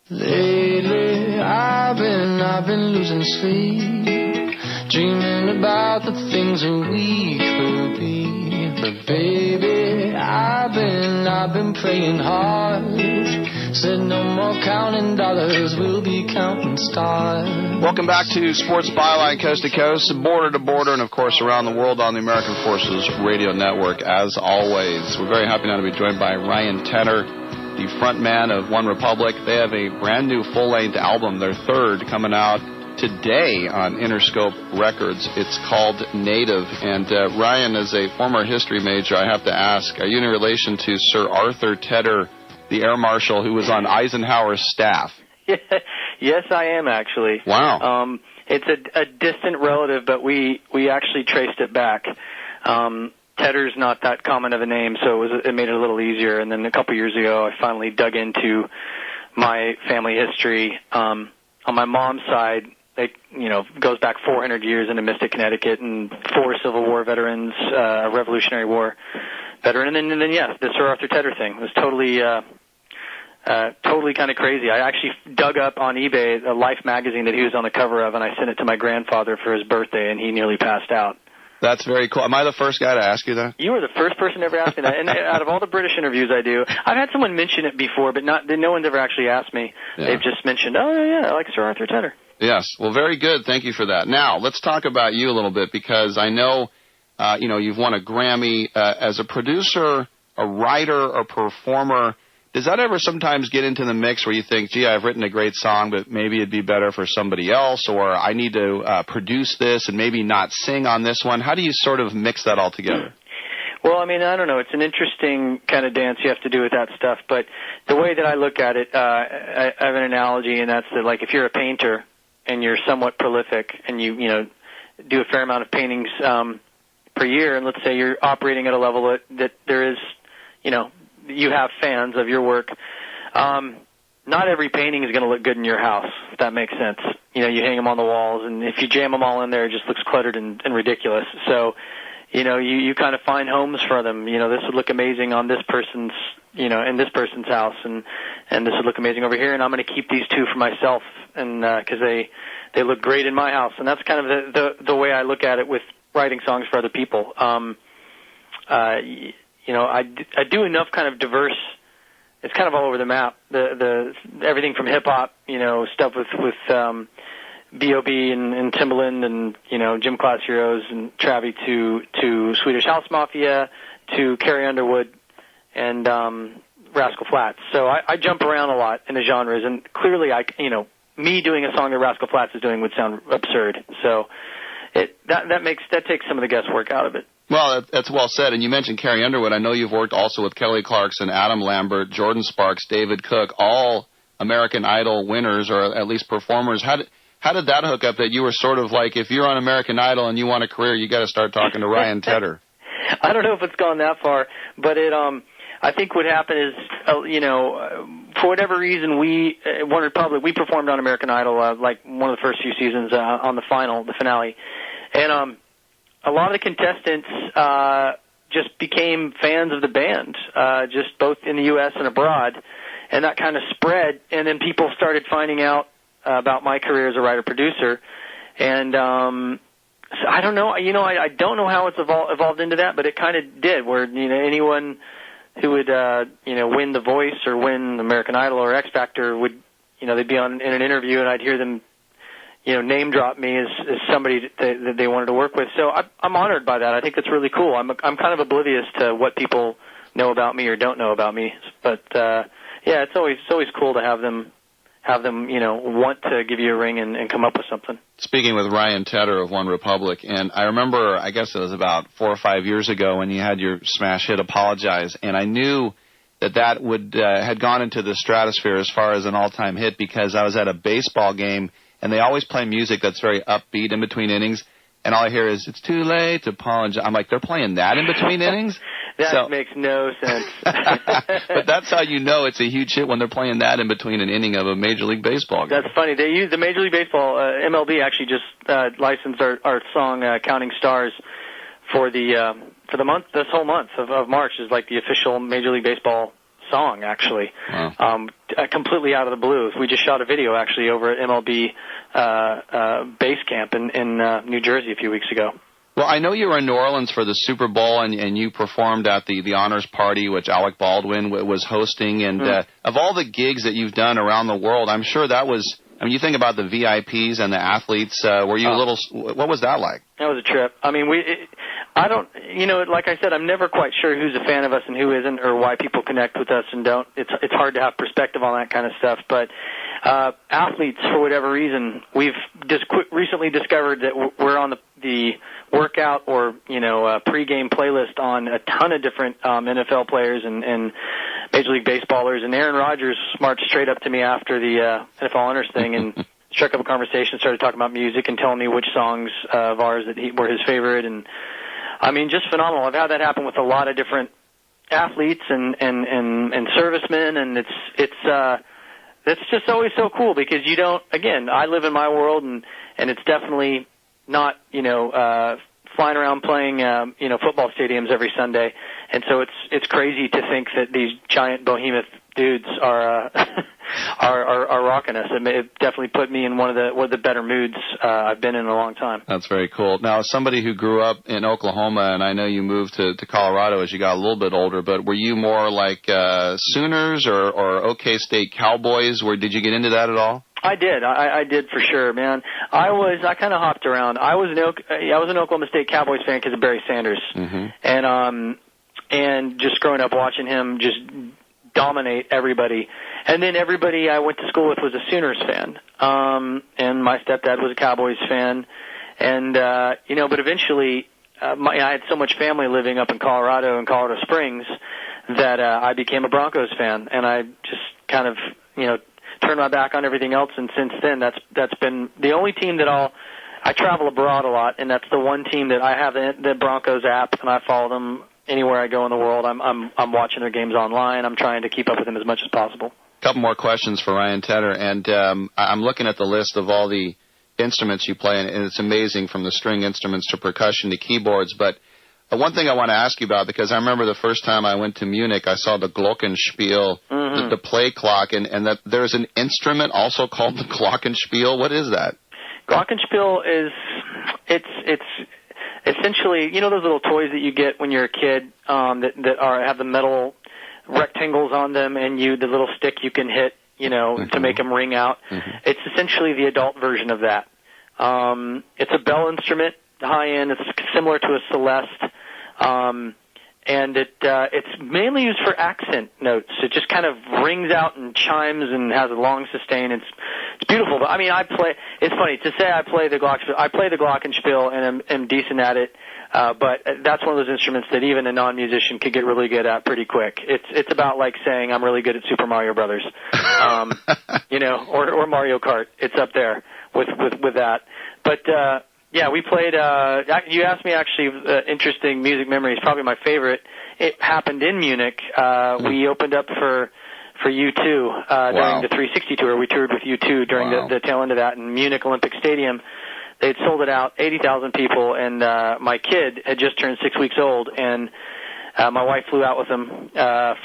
Lately, I've been losing sleep, dreaming about the things that we could be. But baby, I've been praying hard. Said no more counting dollars, we'll be counting stars. Welcome back to Sports Byline, coast to coast, border to border, and of course around the world on the American Forces Radio Network. As always, we're very happy now to be joined by Ryan Tedder, the front man of One Republic. They have a brand new full-length album, their third, coming out today on Interscope Records. It's called Native. And Ryan, as a former history major, I have to ask, are you in relation to Sir Arthur Tedder, the Air Marshal who was on Eisenhower's staff? Yes, I am, actually. Wow. It's a distant relative, but we actually traced it back. Tedder's not that common of a name, so it made it a little easier. And then a couple years ago, I finally dug into my family history. On my mom's side, it goes back 400 years into Mystic, Connecticut, and 4 Civil War veterans, a Revolutionary War veteran, and then the Sir Arthur Tedder thing was totally kind of crazy. I actually dug up on eBay a Life magazine that he was on the cover of, and I sent it to my grandfather for his birthday, and he nearly passed out. That's very cool. Am I the first guy to ask you that? You were the first person to ever ask me that. And out of all the British interviews I do, I've had someone mention it before, but no one's ever actually asked me. Yeah. They've just mentioned, oh, yeah, I like Sir Arthur Tedder. Yes. Well, very good. Thank you for that. Now, let's talk about you a little bit, because I know, you've won a Grammy. As a producer, a writer, a performer, does that ever sometimes get into the mix where you think, gee, I've written a great song, but maybe it'd be better for somebody else, or I need to produce this and maybe not sing on this one? How do you sort of mix that all together? Well, I mean, I don't know. It's an interesting kind of dance you have to do with that stuff, but the way that I look at it, I have an analogy, and that's that, like, if you're a painter and you're somewhat prolific and you do a fair amount of paintings per year, and let's say you're operating at a level that there is, you have fans of your work, not every painting is going to look good in your house, if that makes sense. You hang them on the walls, and if you jam them all in there, it just looks cluttered and ridiculous. So, you kind of find homes for them. This would look amazing on this person's, in this person's house, and this would look amazing over here, and I'm going to keep these two for myself, and because they look great in my house. And that's kind of the way I look at it with writing songs for other people. I do enough kind of diverse. It's kind of all over the map. The everything from hip hop, stuff with B.O.B. and Timbaland and Gym Class Heroes and Travi to Swedish House Mafia to Carrie Underwood and Rascal Flatts. So I jump around a lot in the genres, and clearly me doing a song that Rascal Flatts is doing would sound absurd. So that takes some of the guesswork out of it. Well, that's well said. And you mentioned Carrie Underwood. I know you've worked also with Kelly Clarkson, Adam Lambert, Jordan Sparks, David Cook, all American Idol winners, or at least performers. How did that hook up that you were sort of like, if you're on American Idol and you want a career, you got to start talking to Ryan Tedder? I don't know if it's gone that far, but I think what happened is, for whatever reason, One Republic, we performed on American Idol, like one of the first few seasons on the finale. And a lot of the contestants just became fans of the band, just both in the U.S. and abroad, and that kind of spread. And then people started finding out about my career as a writer-producer, and so I don't know. I don't know how it's evolved into that, but it kind of did. Where anyone who would win The Voice or win American Idol or X Factor would they'd be in an interview, and I'd hear them name drop me as somebody that they wanted to work with. So I'm honored by that. I think that's really cool. I'm kind of oblivious to what people know about me or don't know about me. But it's always cool to have them want to give you a ring and come up with something. Speaking with Ryan Tedder of One Republic, and I remember, I guess it was about 4 or 5 years ago when you had your smash hit Apologize, and I knew that would had gone into the stratosphere as far as an all-time hit, because I was at a baseball game and they always play music that's very upbeat in between innings, and all I hear is, it's too late to apologize. I'm like, they're playing that in between innings? That makes no sense. But that's how you know it's a huge hit, when they're playing that in between an inning of a Major League Baseball game. That's funny. They use the Major League Baseball, MLB actually just licensed our song, Counting Stars, for the month, this whole month of March is like the official Major League Baseball song, actually. Wow. Completely out of the blue. We just shot a video, actually, over at MLB base camp in New Jersey a few weeks ago. Well, I know you were in New Orleans for the Super Bowl, and you performed at the honors party, which Alec Baldwin was hosting. And of all the gigs that you've done around the world, I'm sure that was, I mean, you think about the VIPs and the athletes. Were you a little, what was that like? That was a trip. I mean, I don't, like I said, I'm never quite sure who's a fan of us and who isn't, or why people connect with us and don't. It's hard to have perspective on that kind of stuff. But athletes, for whatever reason, we've just recently discovered that we're on the workout or pregame playlist on a ton of different NFL players and Major League Baseballers. And Aaron Rodgers marched straight up to me after the NFL honors thing and struck up a conversation, started talking about music and telling me which songs of ours that were his favorite. And I mean, just phenomenal. I've had that happen with a lot of different athletes and servicemen, and it's just always so cool because you don't. Again, I live in my world, and it's definitely not flying around playing football stadiums every Sunday, and so it's crazy to think that these giant behemoth dudes are rocking us. It definitely put me in one of the better moods I've been in a long time. That's very cool. Now, as somebody who grew up in Oklahoma, and I know you moved to Colorado as you got a little bit older, but were you more like Sooners or OK State Cowboys? Did you get into that at all? I did. I did for sure, man. I kind of hopped around. I was an Oklahoma State Cowboys fan because of Barry Sanders, and just growing up watching him just dominate everybody. And then everybody I went to school with was a Sooners fan, and my stepdad was a Cowboys fan, and but eventually I had so much family living up in Colorado and Colorado Springs that I became a Broncos fan, and I just kind of turned my back on everything else. And since then, that's been the only team that I travel abroad a lot, and that's the one team that I have the Broncos app, and I follow them anywhere I go in the world. I'm watching their games online. I'm trying to keep up with them as much as possible. A couple more questions for Ryan Tedder, and I'm looking at the list of all the instruments you play, and it's amazing, from the string instruments to percussion to keyboards. But one thing I want to ask you about, because I remember the first time I went to Munich, I saw the Glockenspiel, the play clock, and that there's an instrument also called the Glockenspiel. What is that? Glockenspiel is it's essentially, those little toys that you get when you're a kid that have the metal rectangles on them, and the little stick you can hit, to make them ring out. It's essentially the adult version of that. It's a bell instrument, high end. It's similar to a Celeste, and it's mainly used for accent notes. It just kind of rings out and chimes and has a long sustain. It's beautiful. But I mean, it's funny to say I play the Glockenspiel and am decent at it. But that's one of those instruments that even a non-musician could get really good at pretty quick. It's about like saying I'm really good at Super Mario Brothers, or Mario Kart. It's up there with that. But yeah, we played. You asked me actually interesting music memories. Probably my favorite. It happened in Munich. We opened up for U2 during the 360 tour. We toured with U2 during the tail end of that in Munich Olympic Stadium. They had sold it out, 80,000 people, and my kid had just turned 6 weeks old, and my wife flew out with him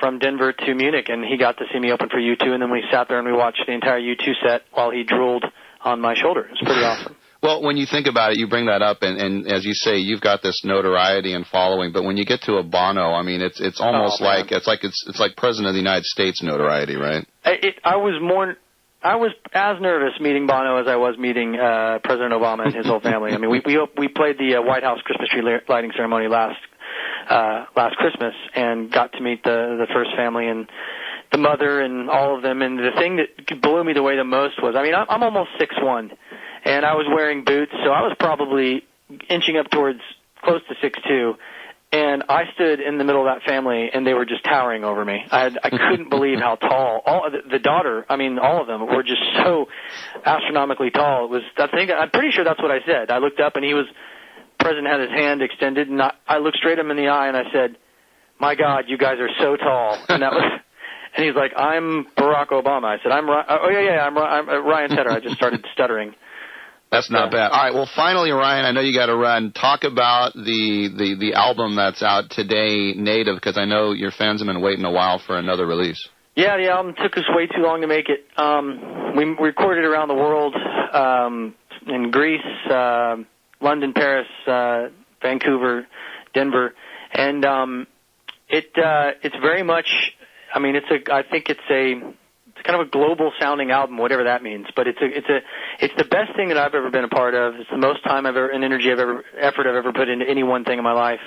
from Denver to Munich, and he got to see me open for U2, and then we sat there and we watched the entire U2 set while he drooled on my shoulder. It was pretty awesome. Well, when you think about it, you bring that up, and as you say, you've got this notoriety and following. But when you get to a Bono, I mean, it's almost like it's like President of the United States notoriety, right? I was as nervous meeting Bono as I was meeting President Obama and his whole family. I mean, we played the White House Christmas tree lighting ceremony last Christmas, and got to meet the first family and the mother and all of them. And the thing that blew me away the most was, I mean, I'm almost 6'1", and I was wearing boots, so I was probably inching up towards close to 6'2", and I stood in the middle of that family, and they were just towering over me. I couldn't believe how tall. The daughter, I mean, all of them were just so astronomically tall. I'm pretty sure that's what I said. I looked up, and President had his hand extended, and I looked straight him in the eye, and I said, "My God, you guys are so tall." And and he's like, "I'm Barack Obama." I said, I'm Ryan Tedder." I just started stuttering. That's not bad. All right, well, finally, Ryan, I know you got to run. Talk about the album that's out today, Native, because I know your fans have been waiting a while for another release. Yeah, the album took us way too long to make it. We recorded around the world, in Greece, London, Paris, Vancouver, Denver, and it's very much. I mean, I think it's kind of a global sounding album, whatever that means. But it's the best thing that I've ever been a part of. It's the most time and energy effort I've ever put into any one thing in my life.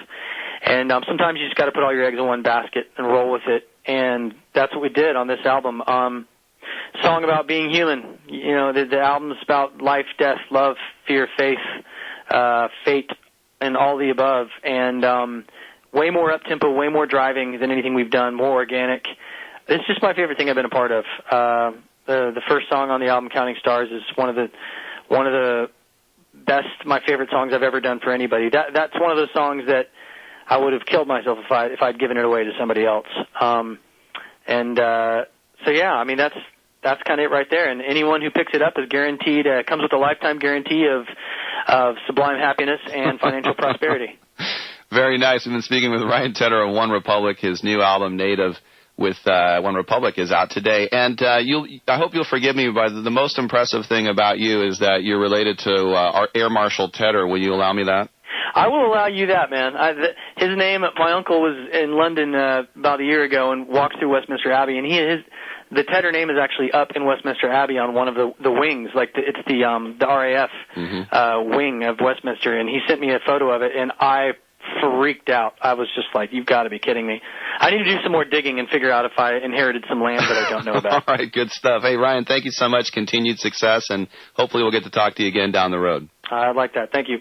And sometimes you just got to put all your eggs in one basket and roll with it. And that's what we did on this album. Song about being human. You know, the album is about life, death, love, fear, faith, fate, and all the above. And way more up-tempo, way more driving than anything we've done, more organic. It's just my favorite thing I've been a part of. The first song on the album, Counting Stars, is one of the best, my favorite songs I've ever done for anybody. That's one of those songs that I would have killed myself if I'd given it away to somebody else. So yeah, I mean that's kind of it right there. And anyone who picks it up is guaranteed, comes with a lifetime guarantee of sublime happiness and financial prosperity. Very nice. We've been speaking with Ryan Tedder of One Republic. His new album, Native, with One Republic, is out today. And I hope you'll forgive me, but the most impressive thing about you is that you're related to our Air Marshal Tedder. Will you allow me that? I will allow you that, man. His name, my uncle was in London about a year ago and walked through Westminster Abbey, and the Tedder name is actually up in Westminster Abbey on one of the wings, like it's the RAF wing of Westminster, and he sent me a photo of it, and I freaked out. I was just like, you've got to be kidding me. I need to do some more digging and figure out if I inherited some land that I don't know about. All right, good stuff. Hey, Ryan, thank you so much. Continued success, and hopefully we'll get to talk to you again down the road. I like that. Thank you.